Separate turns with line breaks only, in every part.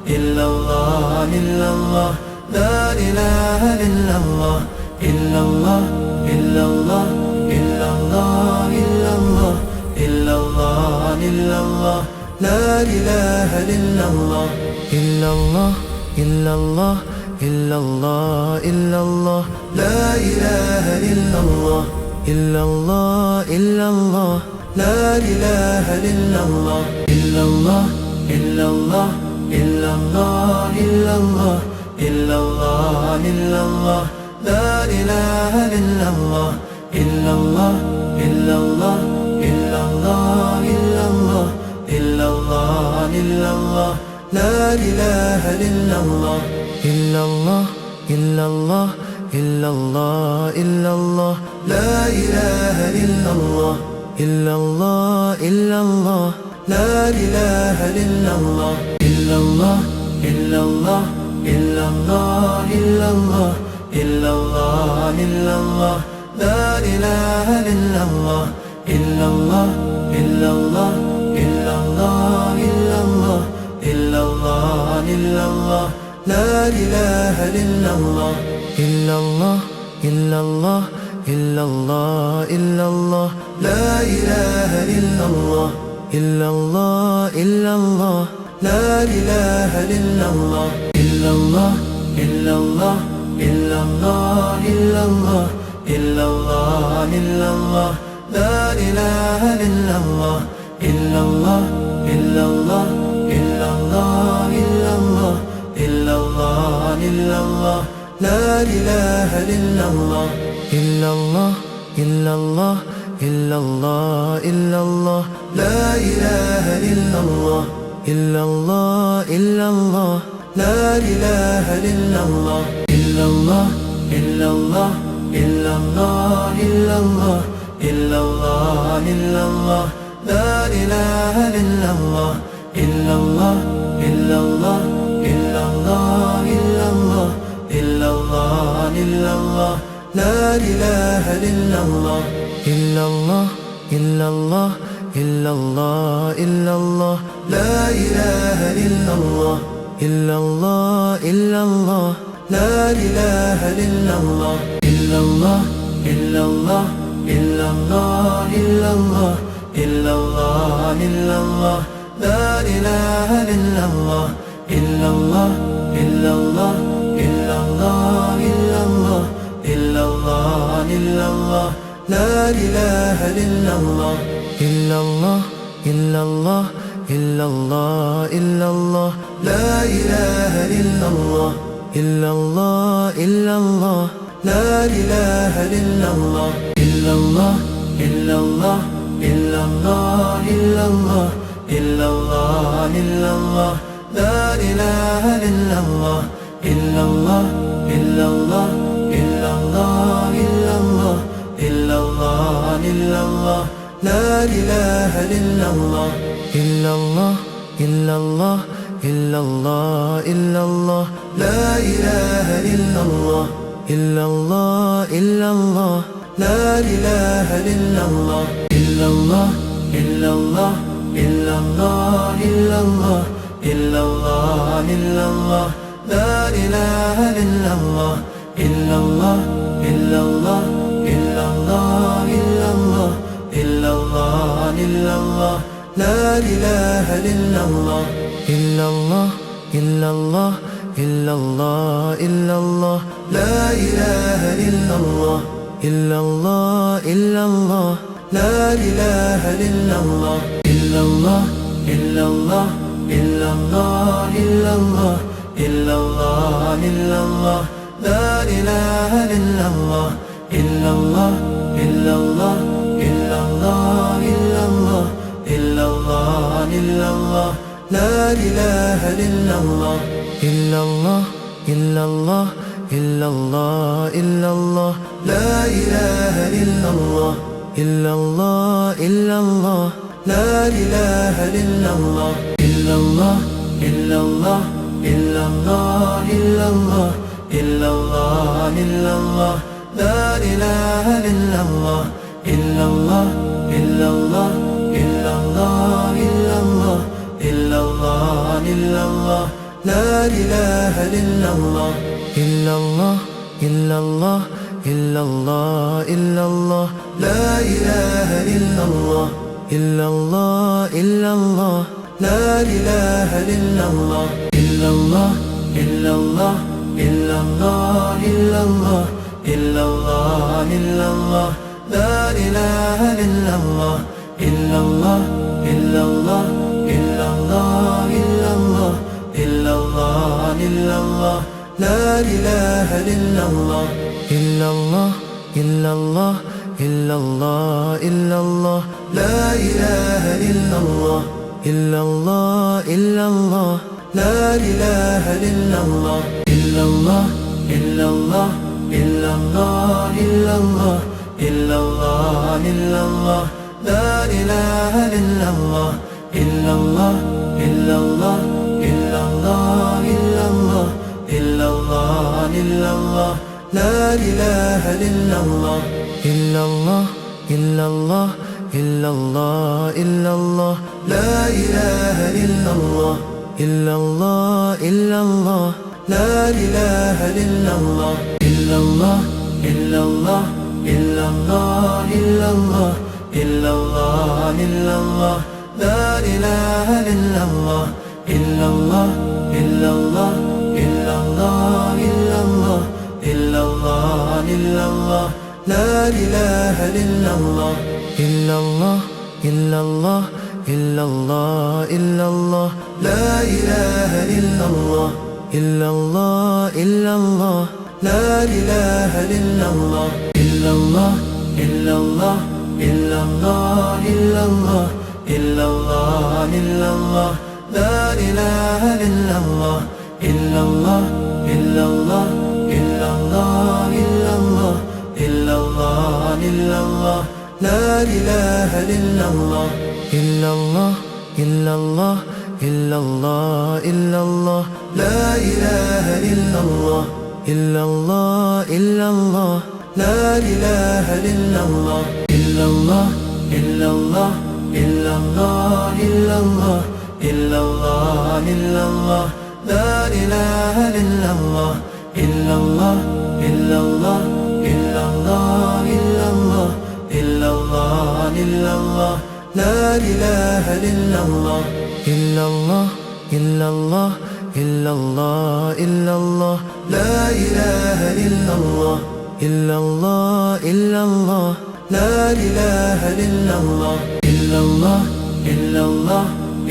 إلا الله إلا الله لا إله إلا الله إلا الله إلا الله إلا الله إلا الله إلا الله إلا الله لا إله إلا الله إلا الله إلا الله إلا الله إلا الله لا إله إلا الله إلا الله إلا الله لا إله إلا الله إلا الله إلا الله إلا الله إلا الله إلا الله إلا الله لا إله إلا الله إلا الله إلا الله إلا الله إلا الله إلا الله إلا الله لا إله إلا الله إلا الله إلا الله إلا الله إلا الله لا إله إلا الله إلا الله إلا الله لا إله إلا الله إلا الله إلا الله إلا الله إلا الله إلا الله إلا الله لا إله إلا الله إلا الله إلا الله إلا الله إلا الله إلا الله إلا الله لا إله إلا الله إلا الله إلا الله إلا الله إلا الله لا إله إلا الله إلا الله إلا الله لا إله إلا الله إلا الله إلا الله إلا الله إلا الله إلا الله إلا الله لا إله إلا الله إلا الله إلا الله إلا الله إلا الله إلا الله إلا الله لا إله إلا الله إلا الله إلا الله إلا الله إلا الله لا إله إلا الله إلا الله إلا الله لا إله إلا الله إلا الله إلا الله إلا الله إلا الله إلا الله إلا الله لا إله إلا الله إلا الله إلا الله إلا الله إلا الله إلا الله إلا الله لا إله إلا الله إلا الله إلا الله إلا الله إلا الله لا إله إلا الله إلا الله إلا الله لا إله إلا الله إلا الله إلا الله إلا الله إلا الله إلا الله إلا الله لا إله إلا الله إلا الله إلا الله إلا الله إلا الله إلا الله إلا الله لا إله إلا الله إلا الله إلا الله إلا الله إلا الله لا إله إلا الله إلا الله إلا الله لا إله إلا الله إلا الله إلا الله إلا الله إلا الله إلا الله إلا الله لا إله إلا الله إلا الله إلا الله إلا الله إلا الله إلا الله إلا الله لا إله إلا الله إلا الله إلا الله إلا الله إلا الله لا إله إلا الله إلا الله إلا الله لا إله إلا الله إلا الله إلا الله إلا الله إلا الله إلا الله إلا الله لا إله إلا الله إلا الله إلا الله إلا الله إلا الله إلا الله إلا الله لا إله إلا الله إلا الله إلا الله إلا الله إلا الله لا إله إلا الله إلا الله إلا الله لا إله إلا الله إلا الله إلا الله إلا الله إلا الله إلا الله إلا الله لا إله إلا الله إلا الله إلا الله إلا الله إلا الله إلا الله إلا الله لا إله إلا الله إلا الله إلا الله إلا الله إلا الله لا إله إلا الله إلا الله إلا الله لا إله إلا الله إلا الله إلا الله إلا الله إلا الله إلا الله إلا الله لا إله إلا الله إلا الله إلا الله إلا الله إلا الله إلا الله إلا الله لا إله إلا الله إلا الله إلا الله إلا الله إلا الله لا إله إلا الله إلا الله إلا الله لا إله إلا الله إلا الله إلا الله إلا الله إلا الله إلا الله إلا الله لا إله إلا الله إلا الله إلا الله إلا الله إلا الله إلا الله إلا الله لا إله إلا الله إلا الله إلا الله إلا الله إلا الله لا إله إلا الله إلا الله إلا الله لا إله إلا الله إلا الله إلا الله إلا الله إلا الله إلا الله إلا الله لا إله إلا الله إلا الله إلا الله إلا الله إلا الله إلا الله إلا الله لا إله إلا الله إلا الله إلا الله إلا الله إلا الله لا إله إلا الله إلا الله إلا الله لا إله إلا الله إلا الله إلا الله إلا الله إلا الله إلا الله إلا الله لا إله إلا الله إلا الله إلا الله إلا الله إلا الله إلا الله إلا الله لا إله إلا الله إلا الله إلا الله إلا الله إلا الله لا إله إلا الله إلا الله إلا الله لا إله إلا الله إلا الله إلا الله إلا الله إلا الله إلا الله إلا الله لا إله إلا الله إلا الله إلا الله إلا الله إلا الله إلا الله إلا الله لا إله إلا الله إلا الله إلا الله إلا الله إلا الله لا إله إلا الله إلا الله إلا الله لا إله إلا الله إلا الله إلا الله إلا الله إلا الله إلا الله إلا الله لا إله إلا الله إلا الله إلا الله إلا الله إلا الله إلا الله إلا الله لا إله إلا الله إلا الله إلا الله إلا الله إلا الله لا إله إلا الله إلا الله إلا الله لا إله إلا الله إلا الله إلا الله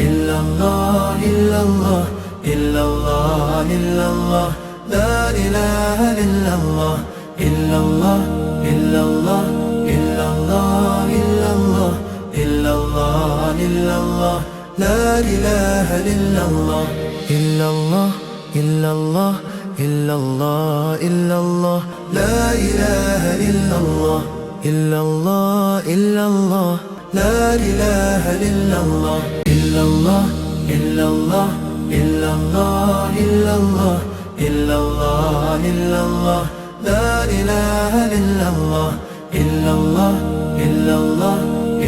إلا الله إلا الله إلا الله إلا الله لا إله إلا الله إلا الله إلا الله إلا الله إلا الله إلا الله إلا الله لا إله إلا الله إلا الله إلا الله إلا الله إلا الله لا إله إلا الله إلا الله إلا الله لا إله إلا الله إلا الله إلا الله إلا الله إلا الله إلا الله إلا الله لا إله إلا الله إلا الله إلا الله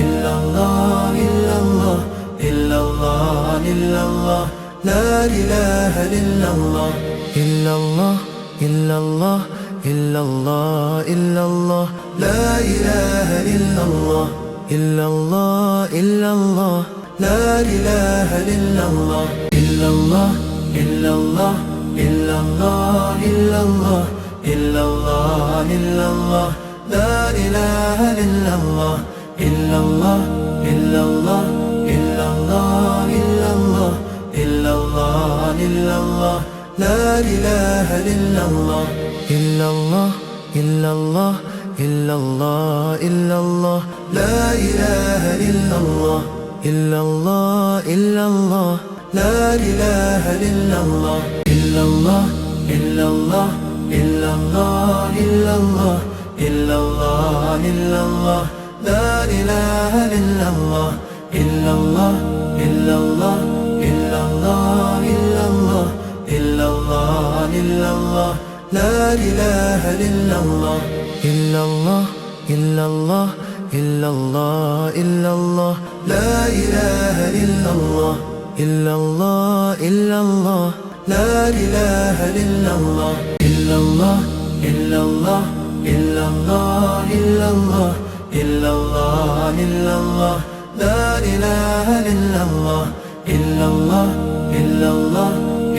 إلا الله إلا الله إلا الله إلا الله لا إله إلا الله إلا الله إلا الله إلا الله إلا الله لا إله إلا الله إلا الله إلا الله لا إله إلا الله إلا الله إلا الله إلا الله إلا الله إلا الله إلا الله لا إله إلا الله إلا الله إلا الله إلا الله إلا الله إلا الله إلا الله لا إله إلا الله إلا الله إلا الله إلا الله إلا الله لا إله إلا الله إلا الله إلا الله لا إله إلا الله إلا الله إلا الله إلا الله إلا الله إلا الله إلا الله لا إله إلا الله إلا الله إلا الله إلا الله إلا الله إلا الله إلا الله لا إله إلا الله إلا الله إلا الله إلا الله إلا الله لا إله إلا الله إلا الله إلا الله لا إله إلا الله إلا الله إلا الله إلا الله إلا الله إلا الله إلا الله لا إله إلا الله إلا الله إلا الله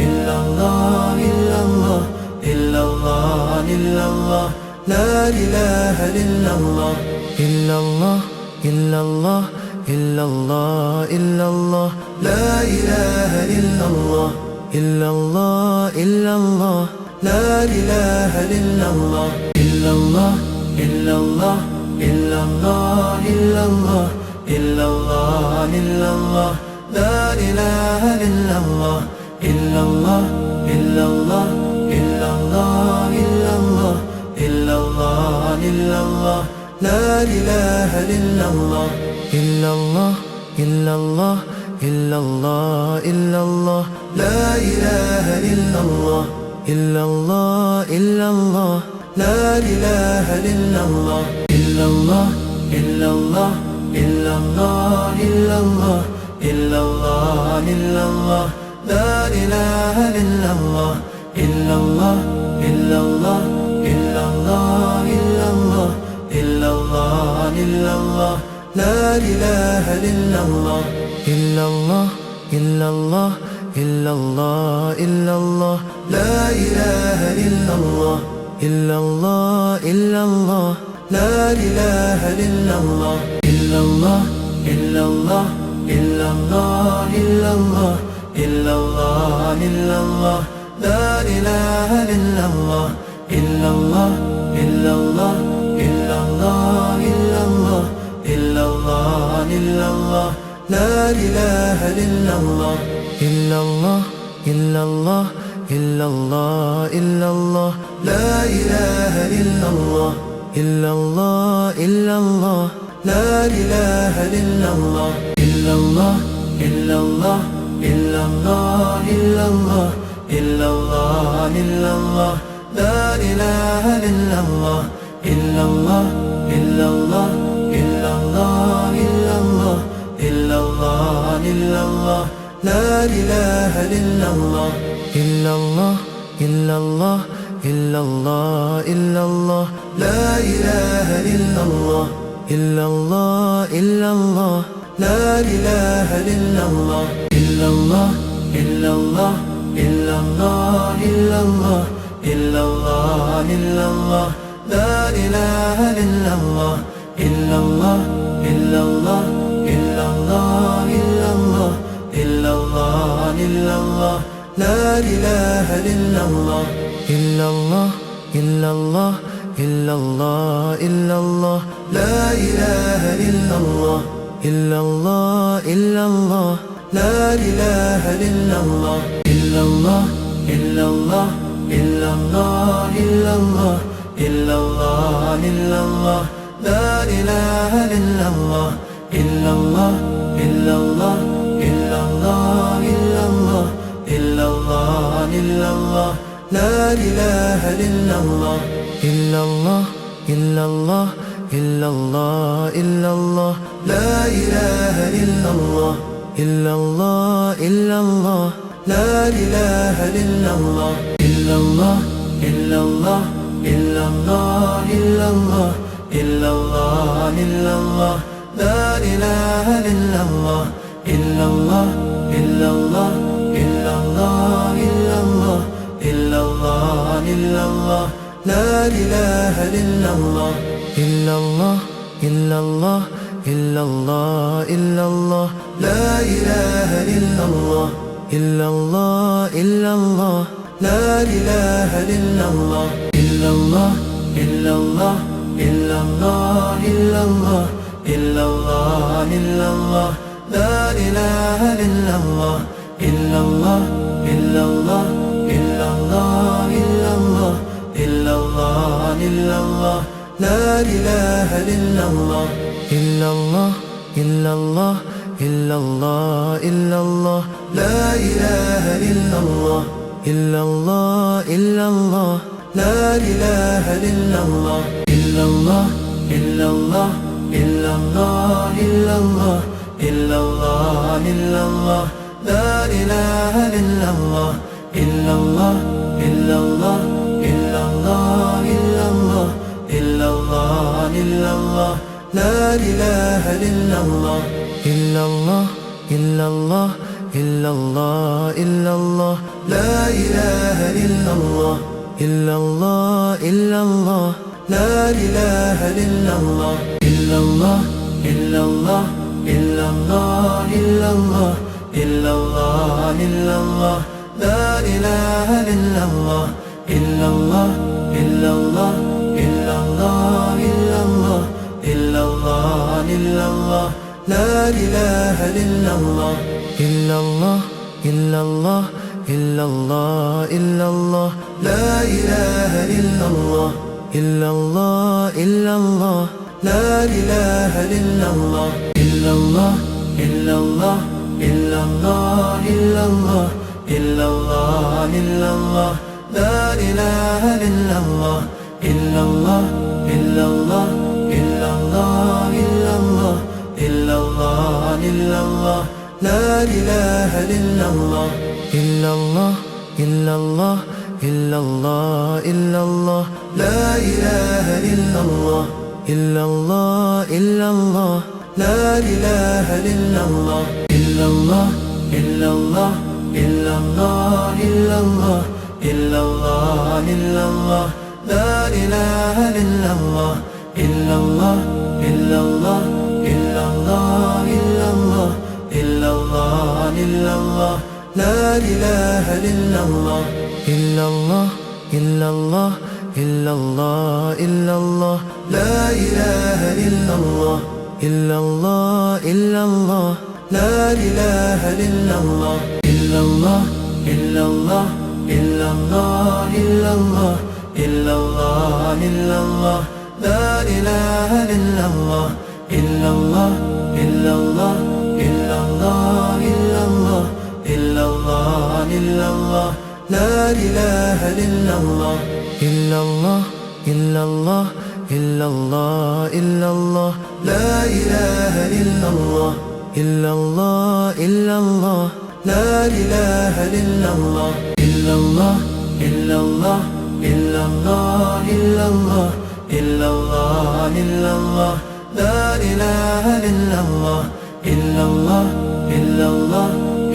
إلا الله إلا الله إلا الله إلا الله لا إله إلا الله إلا الله إلا الله إلا الله إلا الله لا إله إلا الله إلا الله إلا الله لا إله إلا الله إلا الله إلا الله إلا الله إلا الله إلا الله إلا الله لا إله إلا الله إلا الله إلا الله إلا الله إلا الله إلا الله إلا الله لا إله إلا الله إلا الله إلا الله إلا الله إلا الله لا إله إلا الله إلا الله إلا الله لا إله إلا الله إلا الله إلا الله إلا الله إلا الله إلا الله إلا الله لا إله إلا الله إلا الله إلا الله إلا الله إلا الله إلا الله إلا الله لا إله إلا الله إلا الله إلا الله إلا الله إلا الله لا إله إلا الله إلا الله إلا الله لا إله إلا الله إلا الله إلا الله إلا الله إلا الله إلا الله إلا الله لا إله إلا الله إلا الله إلا الله إلا الله إلا الله إلا الله إلا الله لا إله إلا الله إلا الله إلا الله إلا الله إلا الله لا إله إلا الله إلا الله إلا الله لا إله إلا الله إلا الله إلا الله إلا الله إلا الله إلا الله إلا الله لا إله إلا الله إلا الله إلا الله إلا الله إلا الله إلا الله إلا الله لا إله إلا الله إلا الله إلا الله إلا الله إلا الله لا إله إلا الله إلا الله إلا الله لا إله إلا الله إلا الله إلا الله إلا الله إلا الله إلا الله إلا الله لا إله إلا الله إلا الله إلا الله إلا الله إلا الله إلا الله إلا الله لا إله إلا الله إلا الله إلا الله إلا الله إلا الله لا إله إلا الله إلا الله إلا الله لا إله إلا الله إلا الله إلا الله إلا الله إلا الله إلا الله إلا الله لا إله إلا الله إلا الله إلا الله إلا الله إلا الله إلا الله إلا الله لا إله إلا الله إلا الله إلا الله إلا الله إلا الله لا إله إلا الله إلا الله إلا الله لا إله إلا الله إلا الله إلا الله إلا الله إلا الله إلا الله إلا الله لا إله إلا الله إلا الله إلا الله إلا الله إلا الله إلا الله إلا الله لا إله إلا الله إلا الله إلا الله إلا الله إلا الله لا إله إلا الله إلا الله إلا الله لا إله إلا الله إلا الله إلا الله إلا الله إلا الله إلا الله إلا الله لا إله إلا الله إلا الله إلا الله إلا الله إلا الله إلا الله إلا الله لا إله إلا الله إلا الله إلا الله إلا الله إلا الله لا إله إلا الله إلا الله إلا الله لا إله إلا الله إلا الله إلا الله إلا الله إلا الله إلا الله إلا الله لا إله إلا الله إلا الله إلا الله إلا الله إلا الله إلا الله إلا الله لا إله إلا الله إلا الله إلا الله إلا الله إلا الله لا إله إلا الله إلا الله إلا الله لا إله إلا الله إلا الله إلا الله إلا الله إلا الله إلا الله إلا الله لا إله إلا الله إلا الله إلا الله إلا الله إلا الله إلا الله إلا الله لا إله إلا الله إلا الله إلا الله إلا الله إلا الله لا إله إلا الله إلا الله إلا الله لا إله إلا الله إلا الله إلا الله إلا الله إلا الله إلا الله إلا الله لا إله إلا الله إلا الله إلا الله إلا الله إلا الله إلا الله إلا الله لا إله إلا الله إلا الله إلا الله إلا الله إلا الله لا إله إلا الله إلا الله إلا الله لا إله إلا الله إلا الله إلا الله إلا الله إلا الله إلا الله إلا الله لا إله إلا الله إلا الله إلا الله إلا الله إلا الله إلا الله إلا الله لا إله إلا الله إلا الله إلا الله إلا الله إلا الله لا إله إلا الله إلا الله إلا الله لا إله إلا الله إلا الله إلا الله إلا الله إلا الله إلا الله إلا الله لا إله إلا الله إلا الله إلا الله إلا الله إلا الله إلا الله إلا الله لا إله إلا الله إلا الله إلا الله إلا الله إلا الله لا إله إلا الله إلا الله إلا الله لا إله إلا الله إلا الله إلا الله إلا الله إلا الله إلا الله إلا الله لا إله إلا الله إلا الله إلا الله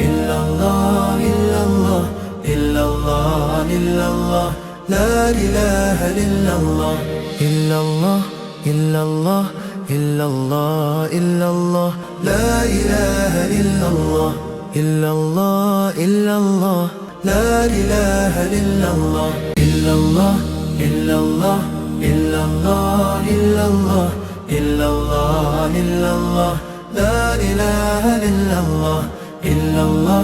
إلا الله إلا الله إلا الله إلا الله لا إله إلا الله إلا الله إلا الله إلا الله إلا الله لا إله إلا الله إلا الله إلا الله لا إله إلا الله إلا الله إلا الله إلا الله إلا الله إلا الله إلا الله لا إله إلا الله إلا الله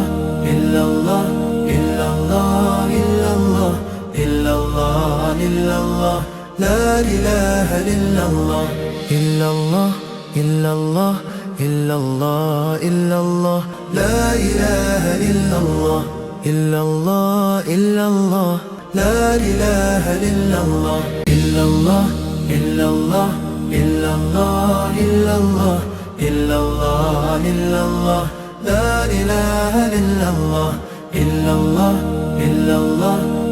إلا الله إلا الله إلا الله إلا الله إلا الله لا إله إلا الله إلا الله إلا الله إلا الله إلا الله لا إله إلا الله إلا الله إلا الله لا إله إلا الله إلا الله إلا الله إلا الله إلا الله إلا الله إلا الله لا إله إلا الله إلا الله إلا الله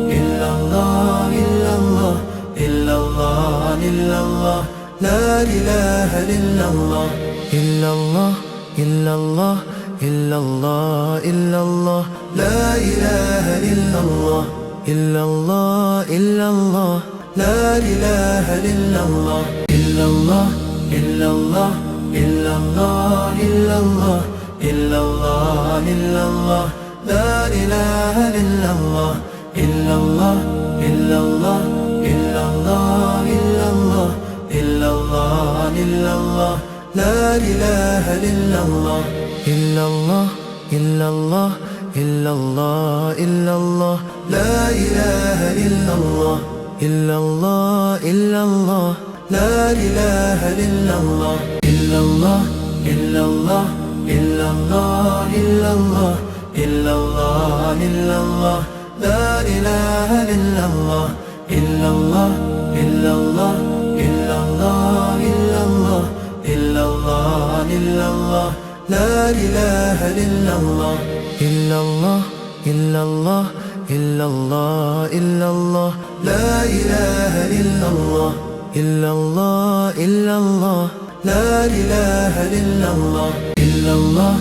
إلا الله إلا الله إلا الله إلا الله لا إله إلا الله إلا الله إلا الله إلا الله إلا الله لا إله إلا الله إلا الله إلا الله لا إله إلا الله إلا الله إلا الله إلا الله إلا الله إلا الله إلا الله لا إله إلا الله إلا الله إلا الله إلا الله إلا الله إلا الله إلا الله لا إله إلا الله إلا الله إلا الله إلا الله إلا الله لا إله إلا الله إلا الله إلا الله لا إله إلا الله إلا الله إلا الله إلا الله إلا الله إلا الله إلا الله لا إله إلا الله إلا الله إلا الله إلا الله إلا الله إلا الله إلا الله لا إله إلا الله إلا الله إلا الله إلا الله إلا الله لا إله إلا الله إلا الله إلا الله لا إله إلا الله إلا الله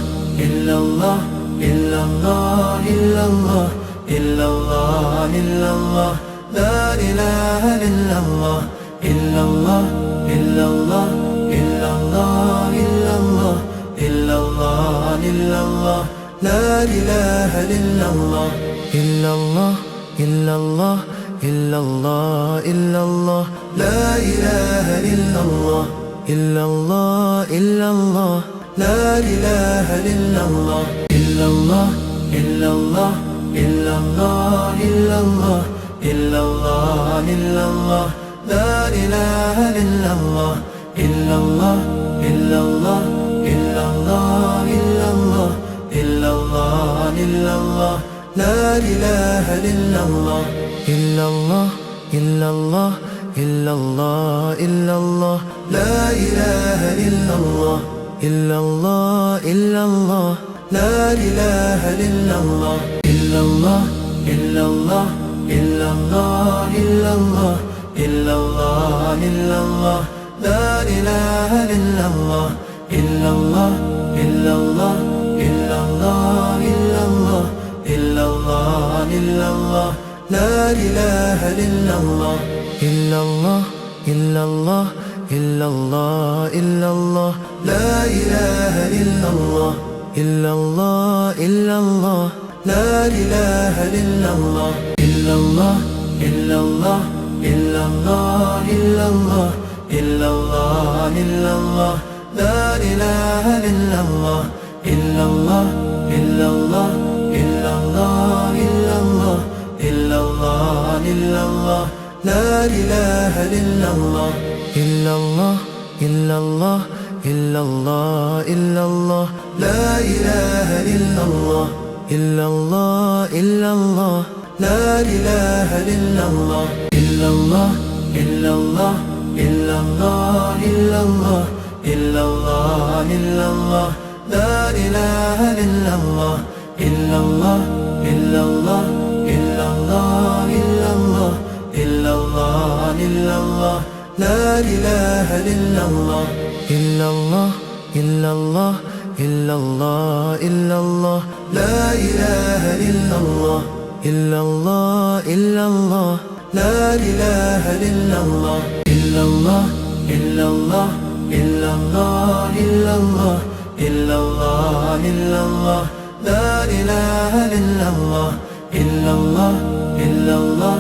إلا الله إلا الله إلا الله إلا الله إلا الله لا إله إلا الله إلا الله إلا الله إلا الله إلا الله إلا الله إلا الله لا إله إلا الله إلا الله إلا الله إلا الله إلا الله لا إله إلا الله إلا الله إلا الله لا إله إلا الله إلا الله إلا الله إلا الله إلا الله إلا الله إلا الله لا إله إلا الله إلا الله إلا الله إلا الله إلا الله إلا الله إلا الله لا إله إلا الله إلا الله إلا الله إلا الله إلا الله لا إله إلا الله إلا الله إلا الله لا إله إلا الله إلا الله إلا الله إلا الله إلا الله إلا الله إلا الله لا إله إلا الله إلا الله إلا الله إلا الله إلا الله إلا الله إلا الله لا إله إلا الله إلا الله إلا الله إلا الله إلا الله لا إله إلا الله إلا الله إلا الله لا إله إلا الله إلا الله إلا الله إلا الله إلا الله إلا الله إلا الله لا إله إلا الله إلا الله إلا الله إلا الله إلا الله إلا الله إلا الله لا إله إلا الله إلا الله إلا الله إلا الله إلا الله لا إله إلا الله إلا الله إلا الله لا إله إلا الله إلا الله إلا الله إلا الله إلا الله إلا الله إلا الله لا إله إلا الله إلا الله إلا الله إلا الله إلا الله إلا الله إلا الله لا إله إلا الله إلا الله إلا الله إلا الله إلا الله لا إله إلا الله إلا الله إلا الله لا إله إلا الله إلا الله إلا الله إلا الله إلا الله إلا الله إلا الله لا إله إلا الله إلا الله إلا الله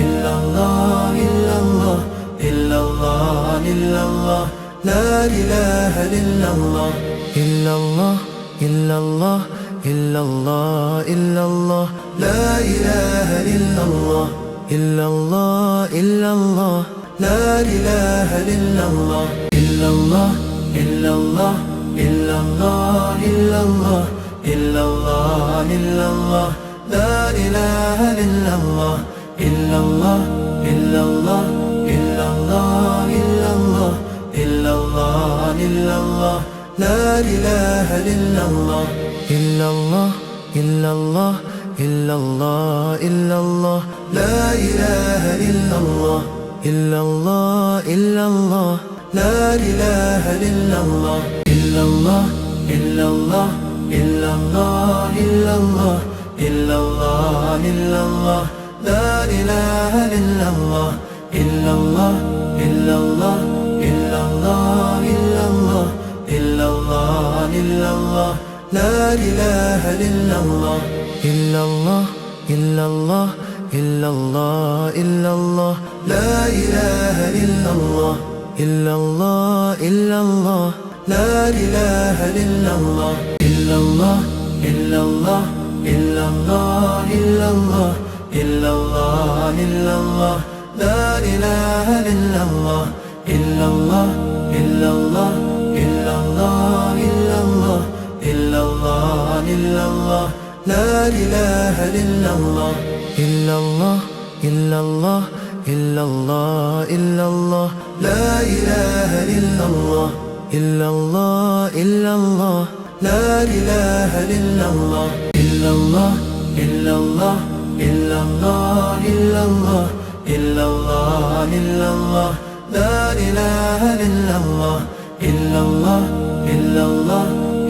إلا الله إلا الله إلا الله إلا الله لا إله إلا الله إلا الله إلا الله إلا الله إلا الله لا إله إلا الله إلا الله إلا الله لا إله إلا الله إلا الله إلا الله إلا الله إلا الله إلا الله إلا الله لا إله إلا الله إلا الله إلا الله إلا الله إلا الله إلا الله إلا الله لا إله إلا الله إلا الله إلا الله إلا الله إلا الله لا إله إلا الله إلا الله إلا الله لا إله إلا الله إلا الله إلا الله إلا الله إلا الله إلا الله إلا الله لا إله إلا الله إلا الله إلا الله إلا الله إلا الله إلا الله إلا الله لا إله إلا الله إلا الله إلا الله إلا الله إلا الله لا إله إلا الله إلا الله إلا الله لا إله إلا الله إلا الله إلا الله إلا الله إلا الله إلا الله إلا الله لا إله إلا الله إلا الله إلا الله إلا الله إلا الله إلا الله إلا الله لا إله إلا الله إلا الله إلا الله إلا الله إلا الله لا إله إلا الله إلا الله إلا الله لا إله إلا الله إلا الله إلا الله إلا الله إلا الله إلا الله إلا الله لا إله إلا الله إلا الله إلا الله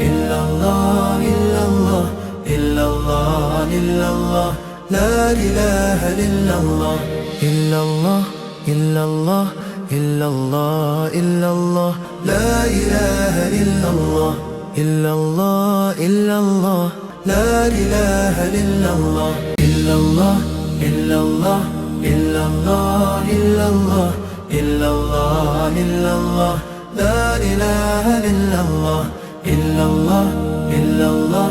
إلا الله إلا الله إلا الله إلا الله لا إله إلا الله إلا الله إلا الله إلا الله إلا الله لا إله إلا الله إلا الله إلا الله لا إله إلا الله إلا الله إلا الله إلا الله إلا الله إلا الله إلا الله لا إله إلا الله إلا الله إلا الله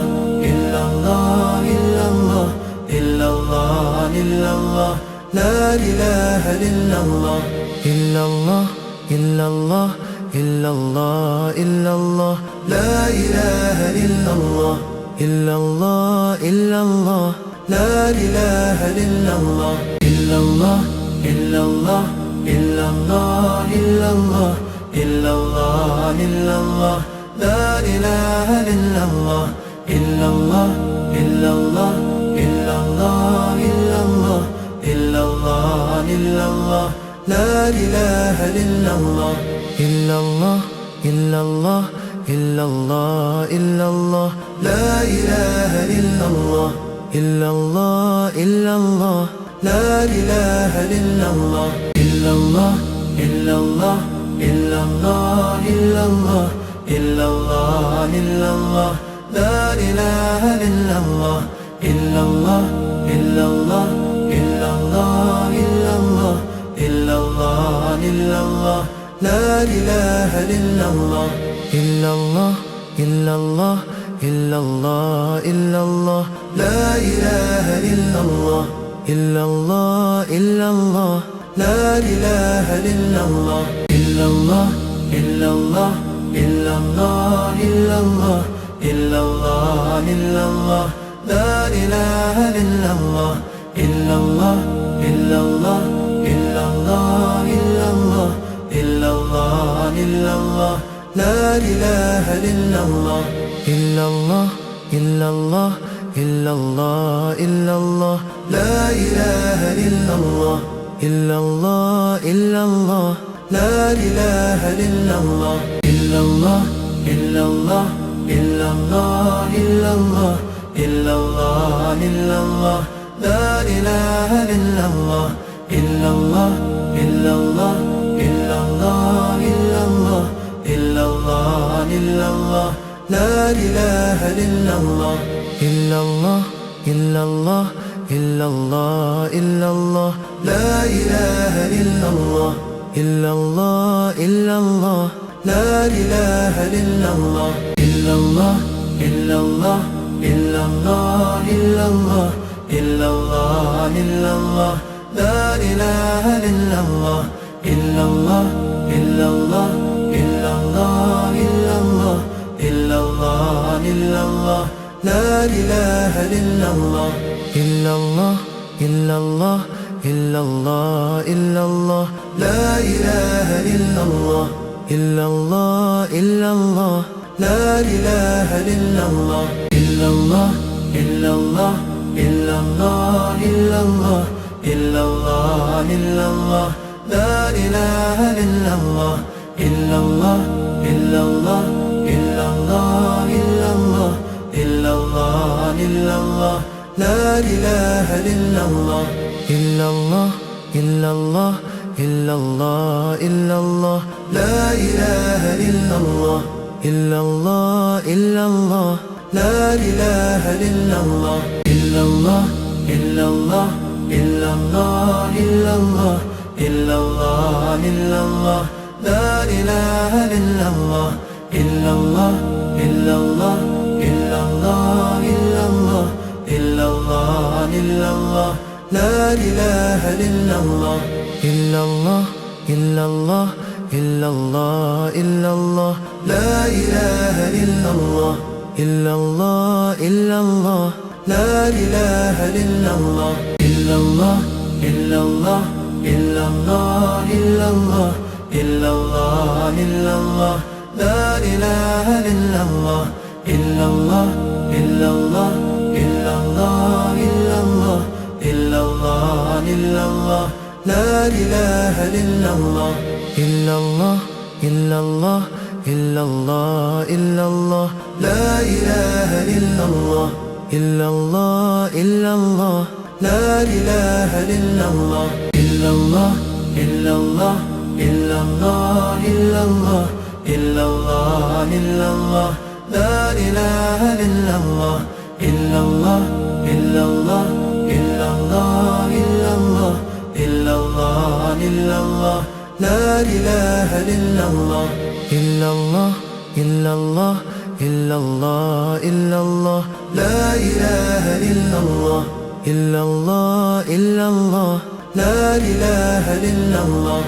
إلا الله إلا الله إلا الله إلا الله لا إله إلا الله إلا الله إلا الله إلا الله إلا الله لا إله إلا الله إلا الله إلا الله لا إله إلا الله إلا الله إلا الله إلا الله إلا الله إلا الله إلا الله لا إله إلا الله إلا الله إلا الله إلا الله إلا الله إلا الله إلا الله لا إله إلا الله إلا الله إلا الله إلا الله إلا الله لا إله إلا الله إلا الله إلا الله لا إله إلا الله إلا الله إلا الله إلا الله إلا الله إلا الله إلا الله لا إله إلا الله إلا الله إلا الله إلا الله إلا الله إلا الله إلا الله لا إله إلا الله إلا الله إلا الله إلا الله إلا الله لا إله إلا الله إلا الله إلا الله لا إله إلا الله إلا الله إلا الله إلا الله إلا الله إلا الله إلا الله لا إله إلا الله إلا الله إلا الله إلا الله إلا الله إلا الله إلا الله لا إله إلا الله إلا الله إلا الله إلا الله إلا الله لا إله إلا الله إلا الله إلا الله لا إله إلا الله إلا الله إلا الله إلا الله إلا الله إلا الله إلا الله لا إله إلا الله إلا الله إلا الله إلا الله إلا الله إلا الله إلا الله لا إله إلا الله إلا الله إلا الله إلا الله إلا الله لا إله إلا الله إلا الله إلا الله لا إله إلا الله إلا الله إلا الله إلا الله إلا الله إلا الله إلا الله لا إله إلا الله إلا الله إلا الله إلا الله إلا الله إلا الله إلا الله لا إله إلا الله إلا الله إلا الله إلا الله إلا الله لا إله إلا الله إلا الله إلا الله لا إله إلا الله إلا الله إلا الله إلا الله إلا الله إلا الله إلا الله لا إله إلا الله إلا الله إلا الله إلا الله إلا الله إلا الله إلا الله لا إله إلا الله إلا الله إلا الله إلا الله إلا الله لا إله إلا الله إلا الله إلا الله لا إله إلا الله إلا الله إلا الله إلا الله إلا الله إلا الله إلا الله لا إله إلا الله إلا الله إلا الله إلا الله إلا الله إلا الله إلا الله لا إله إلا الله إلا الله إلا الله إلا الله إلا الله لا إله إلا الله إلا الله إلا الله لا إله إلا الله إلا الله إلا الله إلا الله إلا الله إلا الله إلا الله لا إله إلا الله إلا الله إلا الله إلا الله إلا الله الله إلا الله لا إله إلا الله إلا الله إلا الله إلا الله إلا الله لا إله إلا الله إلا الله إلا الله لا إله إلا الله إلا الله إلا الله إلا الله إلا الله إلا الله إلا الله لا إله إلا الله إلا الله إلا الله إلا الله إلا الله إلا الله إلا الله لا إله إلا الله إلا الله إلا الله إلا الله إلا الله لا إله إلا الله إلا الله إلا الله لا إله إلا الله